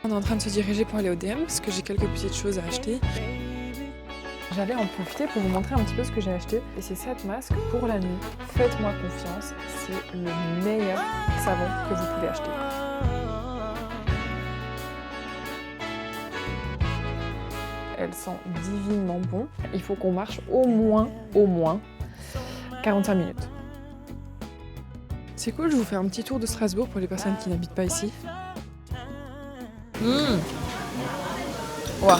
On est en train de se diriger pour aller au DM parce que j'ai quelques petites choses à acheter. J'allais en profiter pour vous montrer un petit peu ce que j'ai acheté. Et c'est cette masque pour la nuit. Faites-moi confiance, c'est le meilleur savon que vous pouvez acheter. Elle sent divinement bon. Il faut qu'on marche au moins 45 minutes. C'est cool, je vous fais un petit tour de Strasbourg pour les personnes qui n'habitent pas ici. Ouah.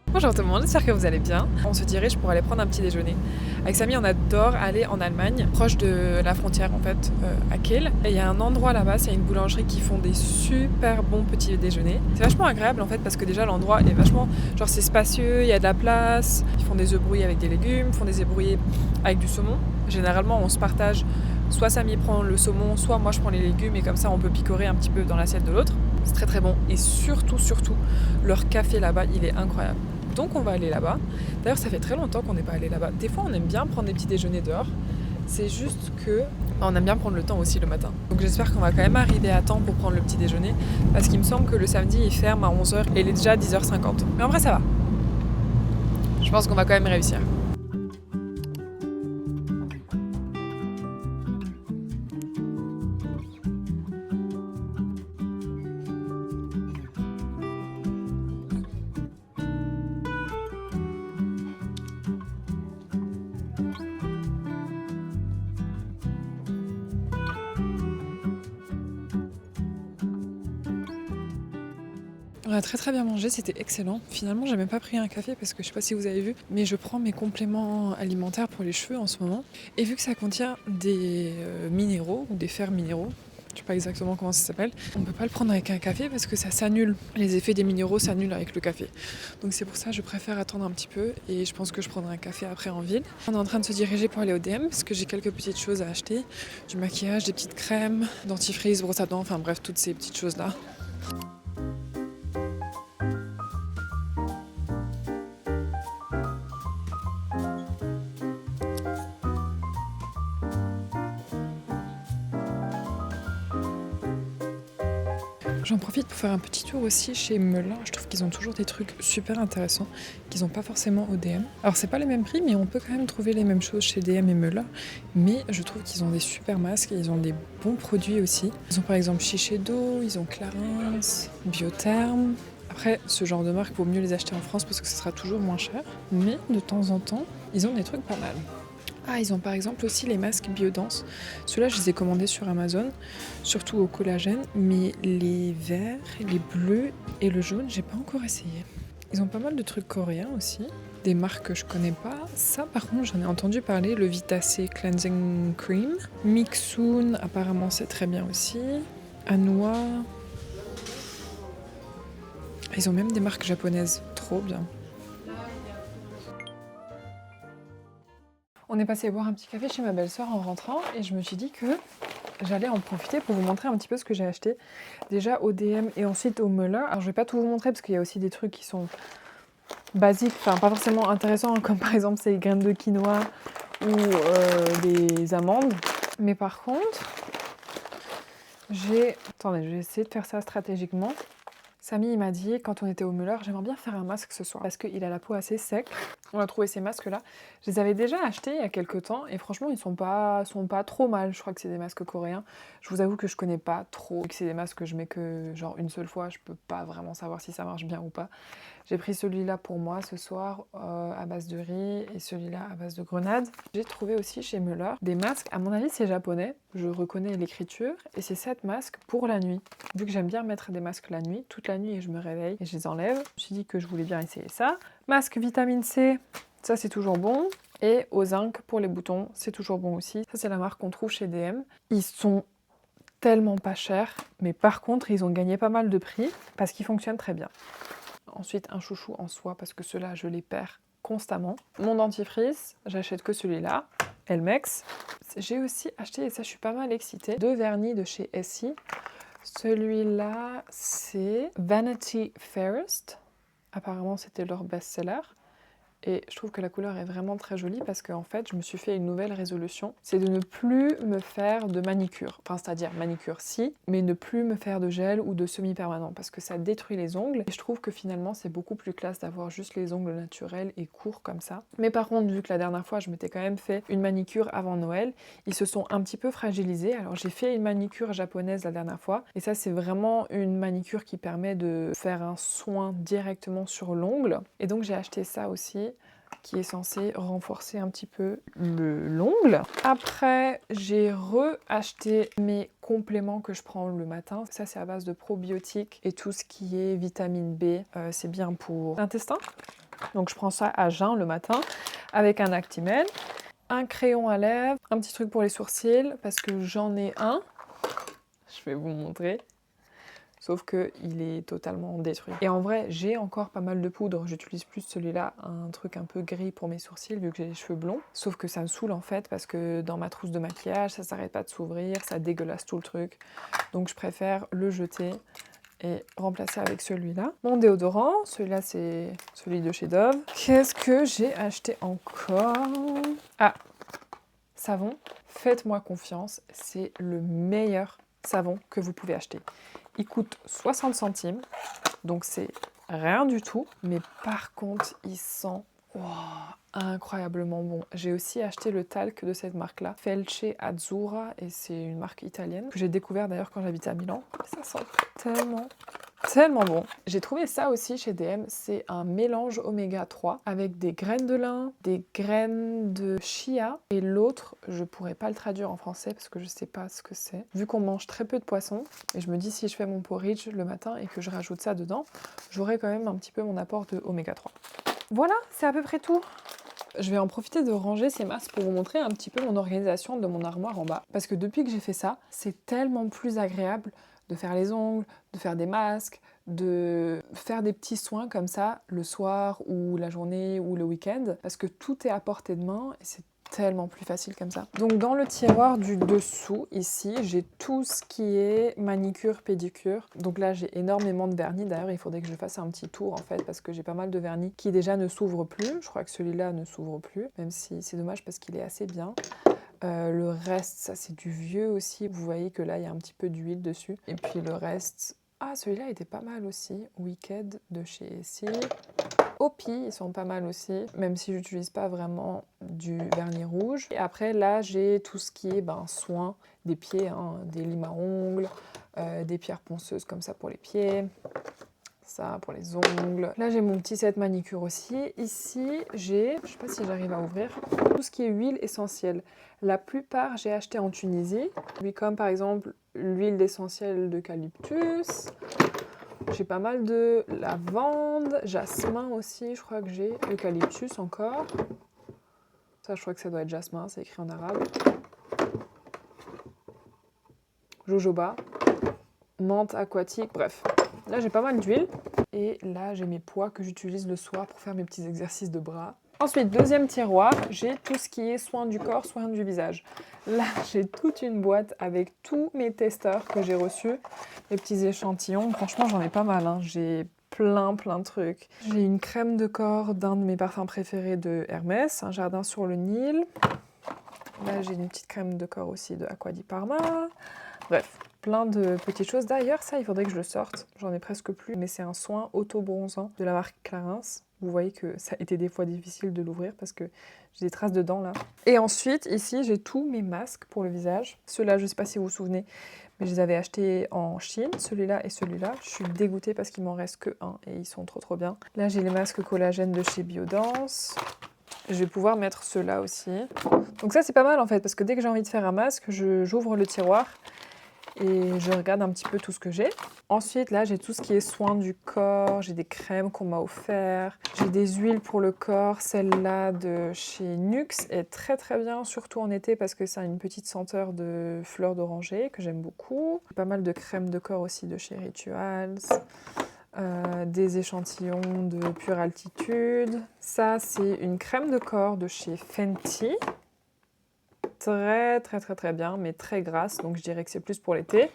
Bonjour tout le monde, j'espère que vous allez bien. On se dirige pour aller prendre un petit déjeuner. Avec Samy, on adore aller en Allemagne, proche de la frontière en fait, à Kehl. Et il y a un endroit là-bas, c'est une boulangerie qui font des super bons petits déjeuners. C'est vachement agréable en fait parce que déjà l'endroit est vachement, genre c'est spacieux, il y a de la place. Ils font des œufs brouillés avec des légumes, font des œufs brouillés avec du saumon. Généralement, on se partage. Soit Samy prend le saumon, soit moi je prends les légumes et comme ça on peut picorer un petit peu dans l'assiette de l'autre. C'est très très bon et surtout leur café là-bas il est incroyable. Donc on va aller là-bas. D'ailleurs ça fait très longtemps qu'on n'est pas allé là-bas. Des fois on aime bien prendre des petits déjeuners dehors. C'est juste que on aime bien prendre le temps aussi le matin. Donc j'espère qu'on va quand même arriver à temps pour prendre le petit déjeuner. Parce qu'il me semble que le samedi il ferme à 11h et il est déjà 10h50. Mais en vrai ça va. Je pense qu'on va quand même réussir. On a très bien mangé, c'était excellent. Finalement, j'ai même pas pris un café parce que je sais pas si vous avez vu, mais je prends mes compléments alimentaires pour les cheveux en ce moment. Et vu que ça contient des minéraux ou des fers minéraux, je sais pas exactement comment ça s'appelle, on peut pas le prendre avec un café parce que ça s'annule. Les effets des minéraux s'annulent avec le café. Donc c'est pour ça que je préfère attendre un petit peu et je pense que je prendrai un café après en ville. On est en train de se diriger pour aller au DM parce que j'ai quelques petites choses à acheter. Du maquillage, des petites crèmes, dentifrice, brosse à dents, enfin bref, toutes ces petites choses-là. J'en profite pour faire un petit tour aussi chez Melun. Je trouve qu'ils ont toujours des trucs super intéressants qu'ils n'ont pas forcément au DM. Alors c'est pas les mêmes prix, mais on peut quand même trouver les mêmes choses chez DM et Melun. Mais je trouve qu'ils ont des super masques et ils ont des bons produits aussi. Ils ont par exemple Shiseido, ils ont Clarins, Biotherm. Après, ce genre de marque, il vaut mieux les acheter en France parce que ce sera toujours moins cher. Mais de temps en temps, ils ont des trucs pas mal. Ah, ils ont par exemple aussi les masques Biodense. Ceux-là, je les ai commandés sur Amazon, surtout au collagène, mais les verts, les bleus et le jaune, j'ai pas encore essayé. Ils ont pas mal de trucs coréens aussi, des marques que je connais pas. Ça, par contre, j'en ai entendu parler, le Vitacé Cleansing Cream. Mixun, apparemment, c'est très bien aussi. Anua. Ils ont même des marques japonaises, trop bien. On est passé boire un petit café chez ma belle-sœur en rentrant et je me suis dit que j'allais en profiter pour vous montrer un petit peu ce que j'ai acheté. Déjà au DM et ensuite au Melun. Alors je vais pas tout vous montrer parce qu'il y a aussi des trucs qui sont basiques, enfin pas forcément intéressants, comme par exemple ces graines de quinoa ou des amandes. Mais par contre, Attendez, je vais essayer de faire ça stratégiquement. Samy il m'a dit quand on était au Müller, j'aimerais bien faire un masque ce soir parce qu'il a la peau assez sec. On a trouvé ces masques là. Je les avais déjà achetés il y a quelques temps et franchement ils sont pas trop mal. Je crois que c'est des masques coréens. Je vous avoue que je connais pas trop, que c'est des masques que je mets que genre une seule fois. Je peux pas vraiment savoir si ça marche bien ou pas. J'ai pris celui-là pour moi ce soir à base de riz et celui-là à base de grenade. J'ai trouvé aussi chez Müller des masques, à mon avis c'est japonais, je reconnais l'écriture, et c'est 7 masques pour la nuit. Vu que j'aime bien mettre des masques la nuit, toute la nuit et je me réveille et je les enlève, je me suis dit que je voulais bien essayer ça. Masque vitamine C, ça c'est toujours bon. Et au zinc pour les boutons, c'est toujours bon aussi. Ça c'est la marque qu'on trouve chez DM. Ils sont tellement pas chers, mais par contre ils ont gagné pas mal de prix parce qu'ils fonctionnent très bien. Ensuite, un chouchou en soie, parce que ceux-là, je les perds constamment. Mon dentifrice, j'achète que celui-là, Elmex. J'ai aussi acheté, et ça, je suis pas mal excitée, 2 vernis de chez Essie. Celui-là, c'est Vanity Fairest. Apparemment, c'était leur best-seller. Et je trouve que la couleur est vraiment très jolie parce qu'en fait, je me suis fait une nouvelle résolution. C'est de ne plus me faire de manicure. Enfin, c'est-à-dire manicure si, mais ne plus me faire de gel ou de semi-permanent parce que ça détruit les ongles. Et je trouve que finalement, c'est beaucoup plus classe d'avoir juste les ongles naturels et courts comme ça. Mais par contre, vu que la dernière fois, je m'étais quand même fait une manicure avant Noël, ils se sont un petit peu fragilisés. Alors, j'ai fait une manicure japonaise la dernière fois. Et ça, c'est vraiment une manicure qui permet de faire un soin directement sur l'ongle. Et donc, j'ai acheté ça aussi, qui est censé renforcer un petit peu l'ongle. Après, j'ai re-acheté mes compléments que je prends le matin. Ça, c'est à base de probiotiques et tout ce qui est vitamine B. C'est bien pour l'intestin. Donc, je prends ça à jeun le matin avec un Actimel, un crayon à lèvres, un petit truc pour les sourcils parce que j'en ai un. Je vais vous montrer. Sauf qu'il est totalement détruit. Et en vrai, j'ai encore pas mal de poudre. J'utilise plus celui-là, un truc un peu gris pour mes sourcils, vu que j'ai les cheveux blonds. Sauf que ça me saoule en fait, parce que dans ma trousse de maquillage, ça s'arrête pas de s'ouvrir, ça dégueulasse tout le truc. Donc je préfère le jeter et remplacer avec celui-là. Mon déodorant, celui-là c'est celui de chez Dove. Qu'est-ce que j'ai acheté encore? Ah, savon. Faites-moi confiance, c'est le meilleur savon que vous pouvez acheter. Il coûte 60 centimes, donc c'est rien du tout. Mais par contre, il sent incroyablement bon. J'ai aussi acheté le talc de cette marque-là, Felce Azzurra, et c'est une marque italienne que j'ai découvert d'ailleurs quand j'habitais à Milan. Ça sent tellement bon. J'ai trouvé ça aussi chez DM, c'est un mélange oméga 3 avec des graines de lin, des graines de chia et l'autre, je pourrais pas le traduire en français parce que je sais pas ce que c'est. Vu qu'on mange très peu de poisson, et je me dis si je fais mon porridge le matin et que je rajoute ça dedans, j'aurai quand même un petit peu mon apport de oméga 3. Voilà, c'est à peu près tout. Je vais en profiter de ranger ces masques pour vous montrer un petit peu mon organisation de mon armoire en bas. Parce que depuis que j'ai fait ça, c'est tellement plus agréable de faire les ongles, de faire des masques, de faire des petits soins comme ça le soir ou la journée ou le week-end. Parce que tout est à portée de main et c'est tellement plus facile comme ça. Donc dans le tiroir du dessous, ici, j'ai tout ce qui est manicure, pédicure. Donc là, j'ai énormément de vernis. D'ailleurs, il faudrait que je fasse un petit tour en fait, parce que j'ai pas mal de vernis qui déjà ne s'ouvrent plus. Je crois que celui-là ne s'ouvre plus, même si c'est dommage parce qu'il est assez bien. Le reste, ça c'est du vieux aussi. Vous voyez que là, il y a un petit peu d'huile dessus. Et puis le reste... Ah, celui-là était pas mal aussi. Wicked de chez Essie. Opi, ils sont pas mal aussi, même si j'utilise pas vraiment du vernis rouge. Et après, là, j'ai tout ce qui est soin des pieds, hein, des limes à ongles, des pierres ponceuses comme ça pour les pieds. Ça pour les ongles. Là, j'ai mon petit set manicure aussi. Ici, j'ai, je sais pas si j'arrive à ouvrir, tout ce qui est huile essentielle. La plupart, j'ai acheté en Tunisie. Oui, comme par exemple l'huile essentielle d'eucalyptus. J'ai pas mal de lavande, jasmin aussi, je crois que j'ai. Eucalyptus encore. Ça, je crois que ça doit être jasmin, c'est écrit en arabe. Jojoba. Menthe aquatique, bref. Là, j'ai pas mal d'huile. Et là, j'ai mes poids que j'utilise le soir pour faire mes petits exercices de bras. Ensuite, deuxième tiroir, j'ai tout ce qui est soin du corps, soin du visage. Là, j'ai toute une boîte avec tous mes testeurs que j'ai reçus, les petits échantillons. Franchement, j'en ai pas mal, hein. J'ai plein de trucs. J'ai une crème de corps d'un de mes parfums préférés de Hermès, un jardin sur le Nil. Là, j'ai une petite crème de corps aussi de Acqua di Parma. Bref, plein de petites choses. D'ailleurs, ça, il faudrait que je le sorte. J'en ai presque plus, mais c'est un soin auto-bronzant de la marque Clarins. Vous voyez que ça a été des fois difficile de l'ouvrir parce que j'ai des traces dedans là. Et ensuite, ici, j'ai tous mes masques pour le visage. Ceux-là, je ne sais pas si vous vous souvenez, mais je les avais achetés en Chine, celui-là et celui-là. Je suis dégoûtée parce qu'il m'en reste que un et ils sont trop bien. Là, j'ai les masques collagène de chez Biodance. Je vais pouvoir mettre ceux-là aussi. Donc ça, c'est pas mal en fait, parce que dès que j'ai envie de faire un masque, j'ouvre le tiroir et je regarde un petit peu tout ce que j'ai. Ensuite, là, j'ai tout ce qui est soin du corps, j'ai des crèmes qu'on m'a offert, j'ai des huiles pour le corps. Celle-là de chez Nux est très bien, surtout en été parce que ça a une petite senteur de fleurs d'oranger que j'aime beaucoup. Pas mal de crèmes de corps aussi de chez Rituals. Des échantillons de Pure Altitude. Ça, c'est une crème de corps de chez Fenty. Très bien, mais très grasse, donc je dirais que c'est plus pour l'été.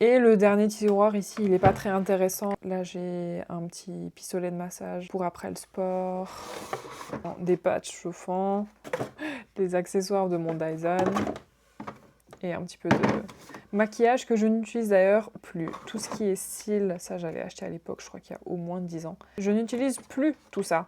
Et le dernier tiroir ici, il n'est pas très intéressant. Là, j'ai un petit pistolet de massage pour après le sport, des patchs chauffants, des accessoires de mon Dyson et un petit peu de maquillage que je n'utilise d'ailleurs plus. Tout ce qui est cils, ça j'avais acheté à l'époque, je crois qu'il y a au moins 10 ans. Je n'utilise plus tout ça.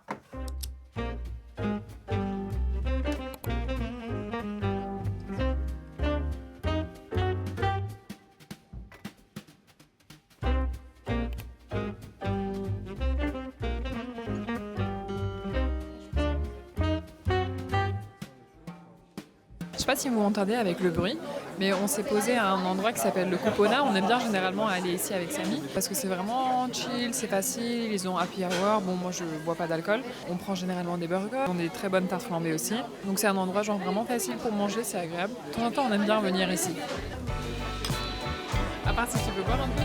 Je sais pas si vous m'entendez avec le bruit, mais on s'est posé à un endroit qui s'appelle le Coupona. On aime bien généralement aller ici avec Samy parce que c'est vraiment chill, c'est facile, ils ont happy hour. Bon, moi je bois pas d'alcool. On prend généralement des burgers, on a des très bonnes tartes flambées aussi. Donc c'est un endroit genre vraiment facile pour manger, c'est agréable. De temps en temps, on aime bien venir ici. À part si tu veux boire un peu.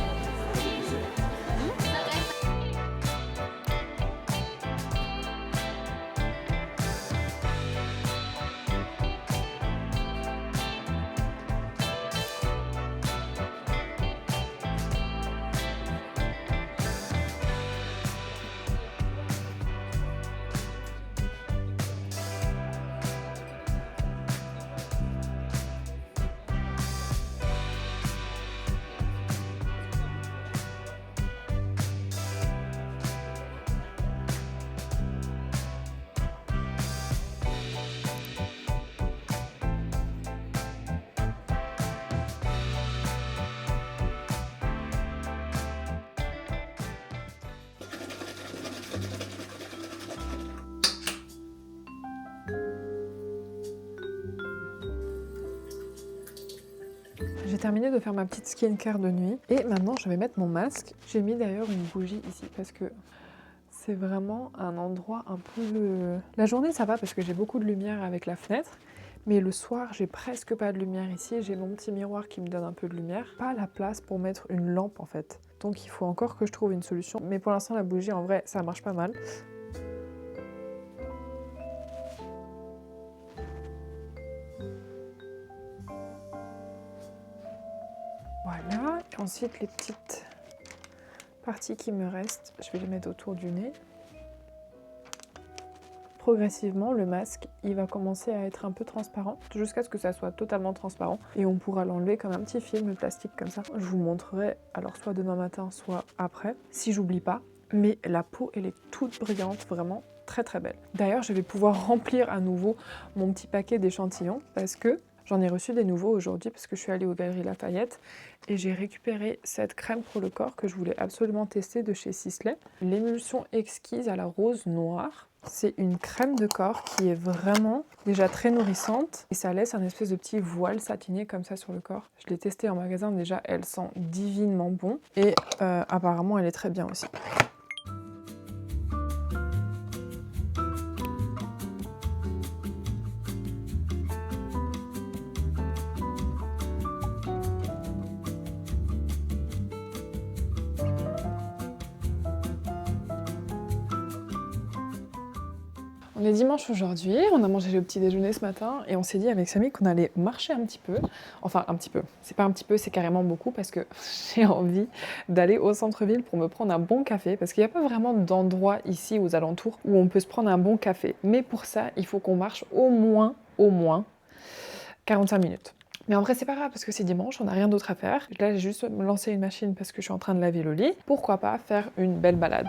J'ai terminé de faire ma petite skincare de nuit et maintenant je vais mettre mon masque. J'ai mis d'ailleurs une bougie ici parce que c'est vraiment un endroit un peu... La journée ça va parce que j'ai beaucoup de lumière avec la fenêtre, mais le soir j'ai presque pas de lumière ici. J'ai mon petit miroir qui me donne un peu de lumière. Pas la place pour mettre une lampe en fait. Donc il faut encore que je trouve une solution. Mais pour l'instant la bougie en vrai ça marche pas mal. Voilà, ensuite les petites parties qui me restent, je vais les mettre autour du nez. Progressivement, le masque, il va commencer à être un peu transparent, jusqu'à ce que ça soit totalement transparent. Et on pourra l'enlever comme un petit film plastique comme ça. Je vous montrerai alors soit demain matin, soit après, si j'oublie pas. Mais la peau, elle est toute brillante, vraiment très très belle. D'ailleurs, je vais pouvoir remplir à nouveau mon petit paquet d'échantillons parce que j'en ai reçu des nouveaux aujourd'hui parce que je suis allée aux Galeries Lafayette et j'ai récupéré cette crème pour le corps que je voulais absolument tester de chez Sisley. L'émulsion exquise à la rose noire. C'est une crème de corps qui est vraiment déjà très nourrissante et ça laisse un espèce de petit voile satiné comme ça sur le corps. Je l'ai testée en magasin déjà, elle sent divinement bon et apparemment elle est très bien aussi. On est dimanche aujourd'hui, on a mangé le petit déjeuner ce matin et on s'est dit avec Samy qu'on allait marcher un petit peu. Enfin un petit peu, c'est pas un petit peu, c'est carrément beaucoup parce que j'ai envie d'aller au centre-ville pour me prendre un bon café parce qu'il n'y a pas vraiment d'endroit ici aux alentours où on peut se prendre un bon café. Mais pour ça, il faut qu'on marche au moins 45 minutes. Mais en vrai, c'est pas grave parce que c'est dimanche, on n'a rien d'autre à faire. Là, j'ai juste lancé une machine parce que je suis en train de laver le lit. Pourquoi pas faire une belle balade?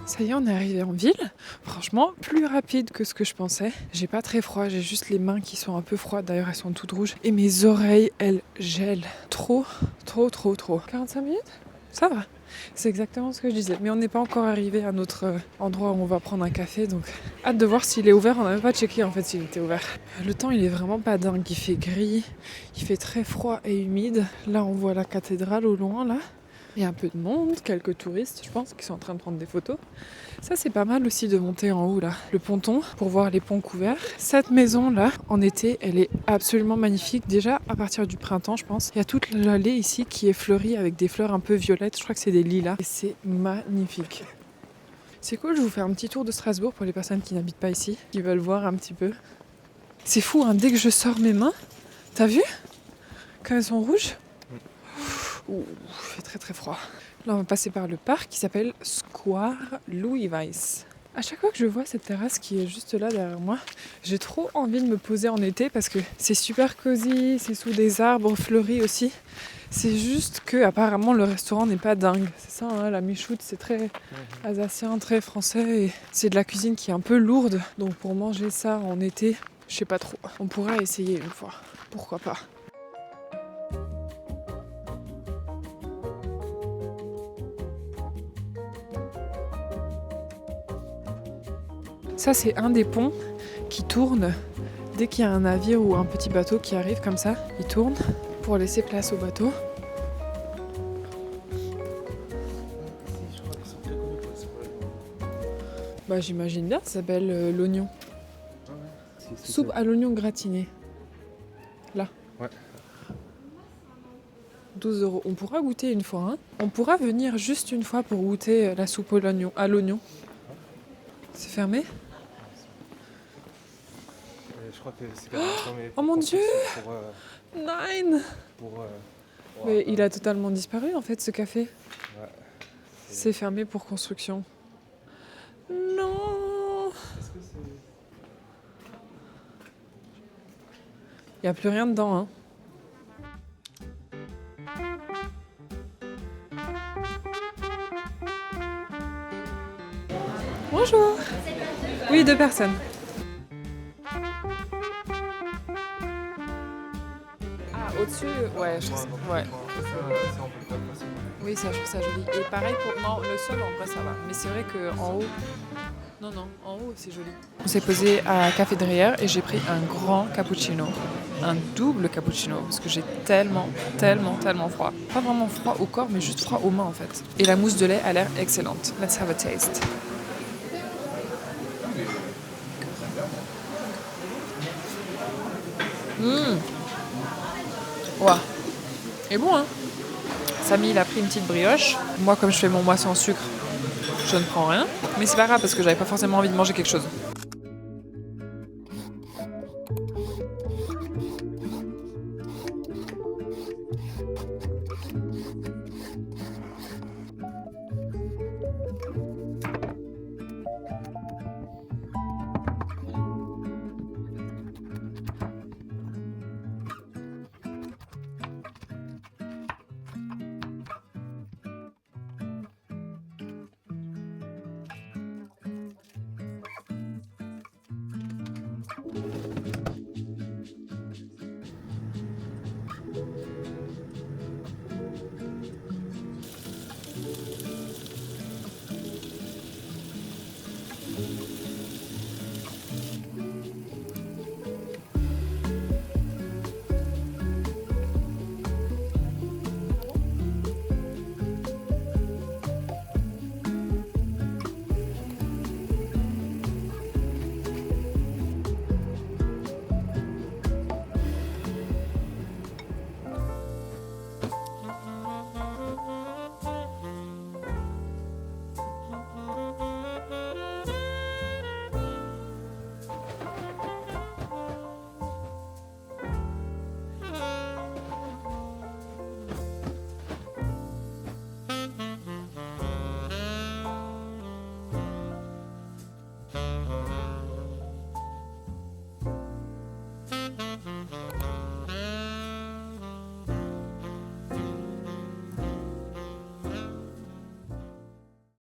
Ça y est, on est arrivé en ville. Franchement, plus rapide que ce que je pensais. J'ai pas très froid, j'ai juste les mains qui sont un peu froides. D'ailleurs, elles sont toutes rouges. Et mes oreilles, elles gèlent. Trop. 45 minutes? Ça va. C'est exactement ce que je disais. Mais on n'est pas encore arrivé à notre endroit où on va prendre un café. Donc, hâte de voir s'il est ouvert. On n'a même pas checké en fait s'il était ouvert. Le temps, il est vraiment pas dingue. Il fait gris. Il fait très froid et humide. Là, on voit la cathédrale au loin, là. Il y a un peu de monde, quelques touristes, je pense, qui sont en train de prendre des photos. Ça, c'est pas mal aussi de monter en haut, là, le ponton, pour voir les ponts couverts. Cette maison-là, en été, elle est absolument magnifique. Déjà, à partir du printemps, je pense, il y a toute l'allée ici qui est fleurie avec des fleurs un peu violettes. Je crois que c'est des lilas. Et c'est magnifique. C'est cool, je vous fais un petit tour de Strasbourg pour les personnes qui n'habitent pas ici, qui veulent voir un petit peu. C'est fou, hein, dès que je sors mes mains, t'as vu? Quand elles sont rouges? Ouh, il fait très très froid. Là, on va passer par le parc qui s'appelle Square Louis Weiss. À chaque fois que je vois cette terrasse qui est juste là derrière moi, j'ai trop envie de me poser en été parce que c'est super cosy, c'est sous des arbres fleuris aussi. C'est juste que apparemment le restaurant n'est pas dingue. C'est ça, hein, la michoute, c'est très alsacien, très français. Et c'est de la cuisine qui est un peu lourde. Donc pour manger ça en été, je sais pas trop. On pourra essayer une fois. Pourquoi pas. Ça, c'est un des ponts qui tourne dès qu'il y a un navire ou un petit bateau qui arrive comme ça. Il tourne pour laisser place au bateau. Bah, j'imagine bien, ça s'appelle l'oignon. Soupe à l'oignon gratiné. Là. Ouais. 12 €. On pourra goûter une fois. Hein. On pourra venir juste une fois pour goûter la soupe à l'oignon. C'est fermé? Je crois que c'est fermé. Oh mon Dieu! Nine! Mais il a totalement disparu en fait ce café. Ouais. C'est fermé pour construction. Non! Il n'y a plus rien dedans. Hein. Bonjour! Oui, 2 personnes. Ah, au-dessus, ouais, je trouve ouais. Oui, ça, je trouve ça joli. Et pareil pour... Non, le sol, en vrai, ça va. Mais c'est vrai qu'en haut... Non, en haut, c'est joli. On s'est posé à Café Dreyère et j'ai pris un grand cappuccino. Un double cappuccino, parce que j'ai tellement froid. Pas vraiment froid au corps, mais juste froid aux mains, en fait. Et la mousse de lait a l'air excellente. Let's have a taste. Ouah. Et bon, hein. Samy, il a pris une petite brioche. Moi, comme je fais mon mois sans sucre, je ne prends rien. Mais c'est pas grave parce que j'avais pas forcément envie de manger quelque chose.